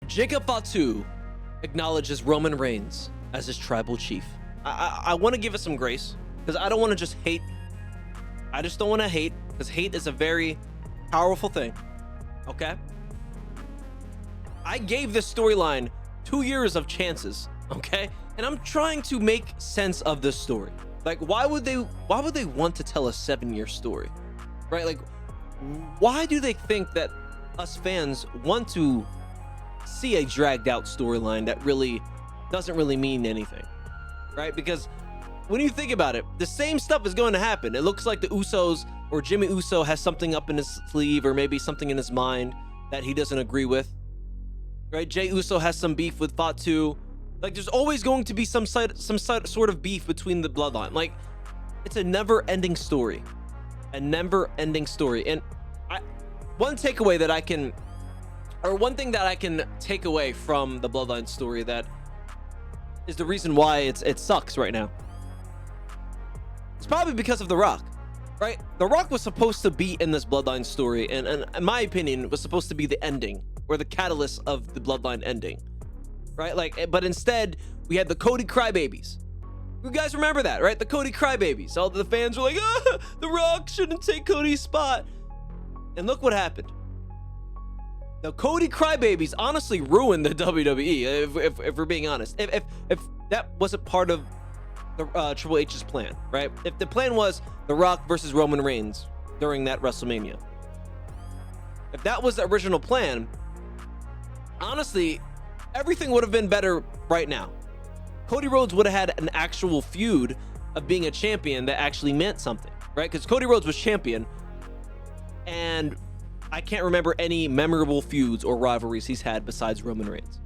Jacob Fatu acknowledges Roman Reigns as his tribal chief. I want to give it some grace because I don't want to just hate. I just don't want to hate because hate is a very powerful thing. Okay? I gave this storyline 2 years of chances, okay? And I'm trying to make sense of this story. Like, why would they want to tell a 7-year story? Right? Like, why do they think that us fans want to see a dragged out storyline that really doesn't really mean anything? Right? Because when you think about it, the same stuff is going to happen. It looks like the Usos or Jimmy Uso has something up in his sleeve or maybe something in his mind that he doesn't agree with. Right? Jey Uso has some beef with Fatu. Like, there's always going to be some sort of beef between the bloodline. Like, it's a never-ending story. A never-ending story. And one thing that I can take away from the bloodline story that is the reason why it sucks right now. It's probably because of The Rock, right? The Rock was supposed to be in this bloodline story, and in my opinion, was supposed to be the ending or the catalyst of the bloodline ending, right? Like, but instead, we had the Cody Crybabies. You guys remember that, right? The Cody Crybabies. All the fans were like, The Rock shouldn't take Cody's spot. And look what happened. The Cody Crybabies honestly ruined the WWE, if we're being honest. If that wasn't part of the Triple H's plan, right? If the plan was The Rock versus Roman Reigns during that WrestleMania, if that was the original plan, honestly, everything would have been better right now. Cody Rhodes would have had an actual feud of being a champion that actually meant something, right? Because Cody Rhodes was champion, and I can't remember any memorable feuds or rivalries he's had besides Roman Reigns.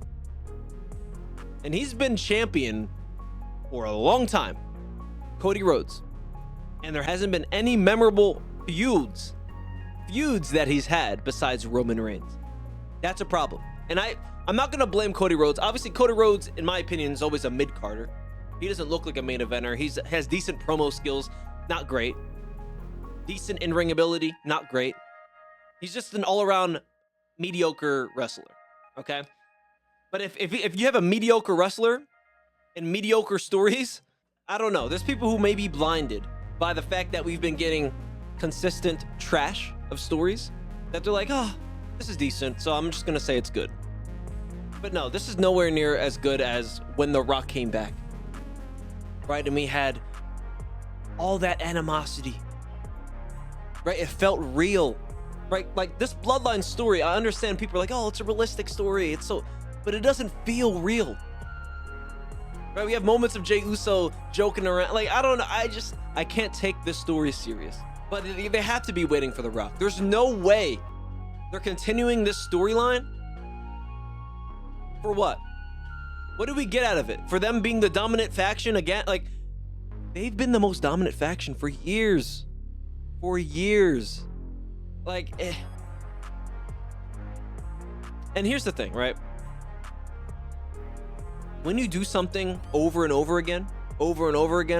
And he's been champion for a long time, Cody Rhodes. And there hasn't been any memorable feuds that he's had besides Roman Reigns. That's a problem. And I'm not going to blame Cody Rhodes. Obviously, Cody Rhodes, in my opinion, is always a mid-carder. He doesn't look like a main eventer. He has decent promo skills, not great. Decent in-ring ability, not great. He's just an all-around mediocre wrestler, okay? But if you have a mediocre wrestler and mediocre stories, I don't know. There's people who may be blinded by the fact that we've been getting consistent trash of stories that they're like, this is decent, so I'm just going to say it's good. But no, this is nowhere near as good as when The Rock came back, right? And we had all that animosity, right? It felt real. Right, like this bloodline story, I understand people are like, it's a realistic story. But it doesn't feel real. Right, we have moments of Jey Uso joking around. Like, I don't know, I can't take this story serious. But they have to be waiting for The Rock. There's no way they're continuing this storyline. For what? What do we get out of it? For them being the dominant faction again? Like, they've been the most dominant faction for years. For years. Like, And here's the thing, right? When you do something over and over again,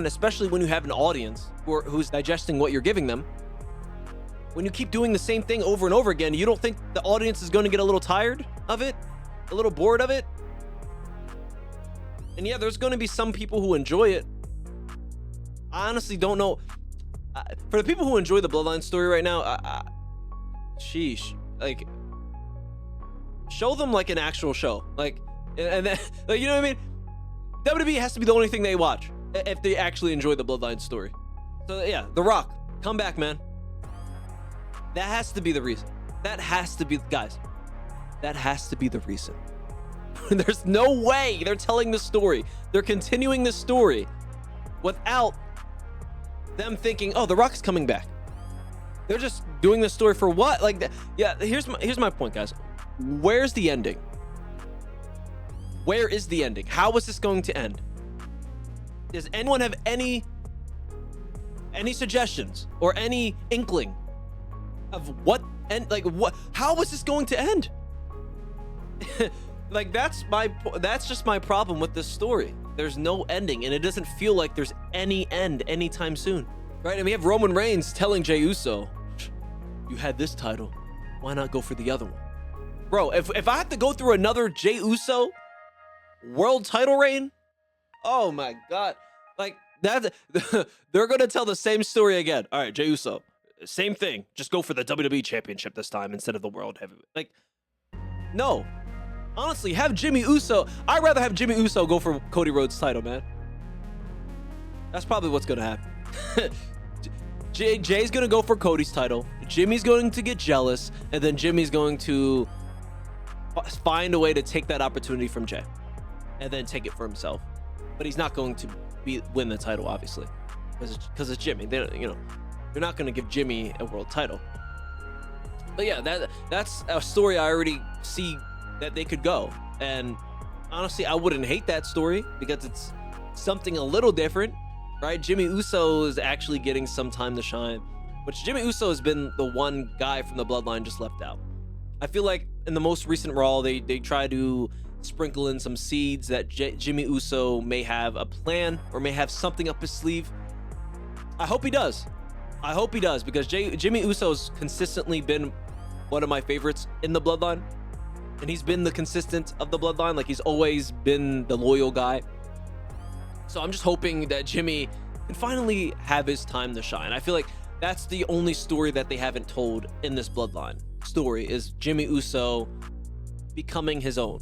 especially when you have an audience who's digesting what you're giving them, when you keep doing the same thing over and over again, you don't think the audience is going to get a little tired of it? A little bored of it? And yeah, there's going to be some people who enjoy it. I honestly don't know. For the people who enjoy the Bloodline story right now, sheesh, like, show them like an actual show, like, and then, like, you know what I mean? WWE has to be the only thing they watch if they actually enjoy the Bloodline story. So yeah, The Rock, come back, man. That has to be the reason. That has to be, guys. That has to be the reason. There's no way they're telling the story. They're continuing the story without them thinking, The Rock's coming back. They're just doing this story for what? Like, yeah, here's my point, guys. Where's the ending? Where is the ending? How is this going to end? Does anyone have any suggestions or any inkling of what end? Like, what? How is this going to end? Like, that's just my problem with this story. There's no ending, and it doesn't feel like there's any end anytime soon, right? And we have Roman Reigns telling Jey Uso, "You had this title, why not go for the other one?" Bro, if I have to go through another Jey Uso world title reign, oh my God. Like, that, they're going to tell the same story again. All right, Jey Uso, same thing. Just go for the WWE Championship this time instead of the World Heavyweight. Like, no. Honestly, have Jimmy Uso. I'd rather have Jimmy Uso go for Cody Rhodes' title, man. That's probably what's going to happen. Jay's going to go for Cody's title. Jimmy's going to get jealous, and then Jimmy's going to find a way to take that opportunity from Jay and then take it for himself. But he's not going to win the title, obviously, because it's Jimmy. They're not going to give Jimmy a world title. But yeah, that's a story I already see that they could go. And honestly, I wouldn't hate that story because it's something a little different, right? Jimmy Uso is actually getting some time to shine, which Jimmy Uso has been the one guy from the Bloodline just left out. I feel like in the most recent Raw, they try to sprinkle in some seeds that Jimmy Uso may have a plan or may have something up his sleeve. I hope he does. I hope he does, because Jimmy Uso's consistently been one of my favorites in the Bloodline. And he's been the consistent of the Bloodline. Like, he's always been the loyal guy. So I'm just hoping that Jimmy can finally have his time to shine. I feel like that's the only story that they haven't told in this Bloodline story, is Jimmy Uso becoming his own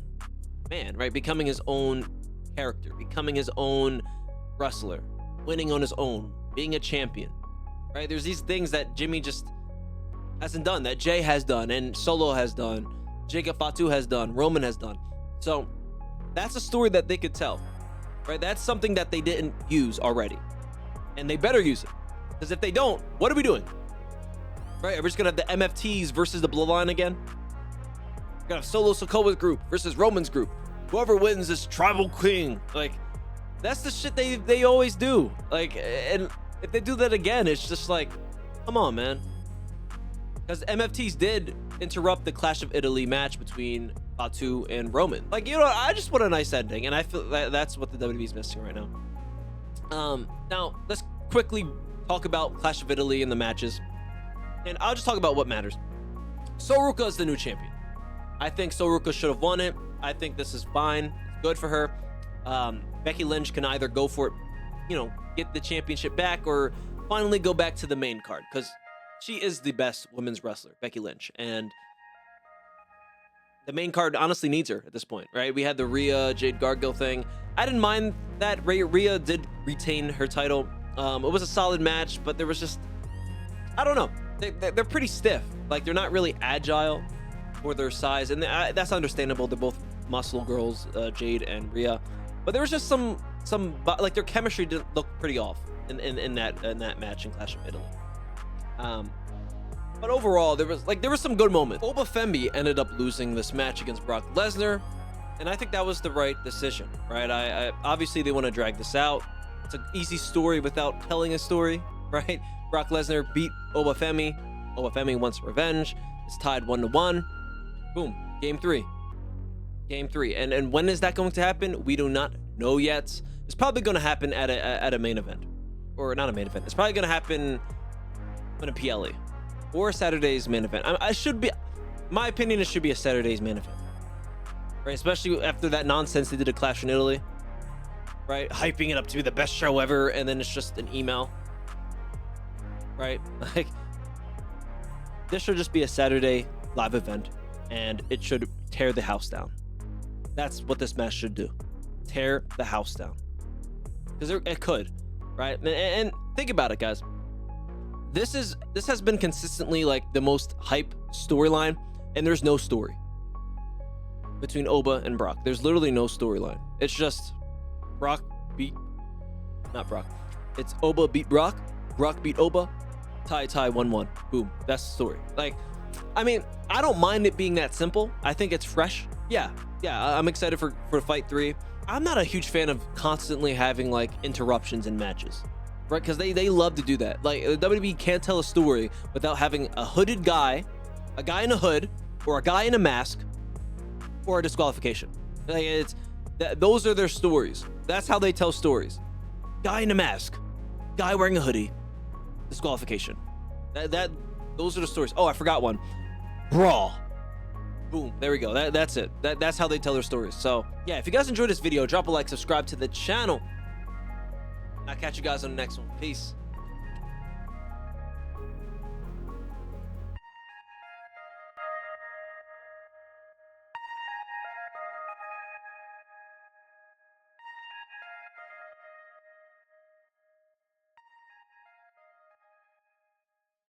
man, right? Becoming his own character, becoming his own wrestler, winning on his own, being a champion, right? There's these things that Jimmy just hasn't done, that Jay has done, and Solo has done, Jacob Fatu has done, Roman has done. So that's a story that they could tell, right? That's something that they didn't use already, and they better use it, because if they don't, what are we doing? Right? Are we just gonna have the MFTs versus the Bloodline again? We're gonna have Solo Sikoa's group versus Roman's group. Whoever wins is Tribal King. Like, that's the shit they always do. Like, and if they do that again, it's just like, come on, man. Because MFTs did interrupt the Clash of Italy match between Fatu and Roman. Like, you know, I just want a nice ending, and I feel that's what the WWE is missing right now. Now let's quickly talk about Clash of Italy and the matches, and I'll just talk about what matters. Soruka is the new champion. I think Soruka should have won it. I think this is fine. It's good for her. Becky Lynch can either go for it, you know, get the championship back, or finally go back to the main card, because she is the best women's wrestler, Becky Lynch, and the main card honestly needs her at this point, right? We had the Rhea Jade Gargill thing. I didn't mind that Rhea did retain her title. It was a solid match, but there was just, I don't know. They're pretty stiff. Like, they're not really agile for their size, and that's understandable. They're both muscle girls, Jade and Rhea, but there was just some like, their chemistry didn't look pretty off in that match in Clash of Italy. But overall, there was some good moments. Oba Femi ended up losing this match against Brock Lesnar, and I think that was the right decision, right? I obviously they want to drag this out. It's an easy story without telling a story, right? Brock Lesnar beat Oba Femi. Oba Femi wants revenge. It's tied 1-1. Boom. Game 3. And when is that going to happen? We do not know yet. It's probably going to happen at a main event, or not a main event. It's probably going to happen on a PLE or Saturday's main event. My opinion, it should be a Saturday's main event, right? Especially after that nonsense they did a Clash in Italy, right? Hyping it up to be the best show ever, and then it's just an email, right? Like, this should just be a Saturday live event, and it should tear the house down. That's what this match should do. Tear the house down. Because it could, right? And think about it, guys. This has been consistently like the most hype storyline, and there's no story between Oba and Brock. There's literally no storyline. It's just It's Oba beat Brock beat Oba, tie 1-1. Boom. That's the story. Like, I mean, I don't mind it being that simple. I think it's fresh. Yeah, I'm excited for Fight 3. I'm not a huge fan of constantly having like interruptions in matches, right? Because they love to do that. Like, WWE can't tell a story without having a hooded guy, a guy in a hood, or a guy in a mask, or a disqualification. Like, those are their stories. That's how they tell stories. Guy in a mask, guy wearing a hoodie, disqualification. Those are the stories. Oh, I forgot one. Brawl. Boom, there we go. That's it. That's how they tell their stories. So yeah, if you guys enjoyed this video, drop a like, subscribe to the channel. I'll catch you guys on the next one. Peace.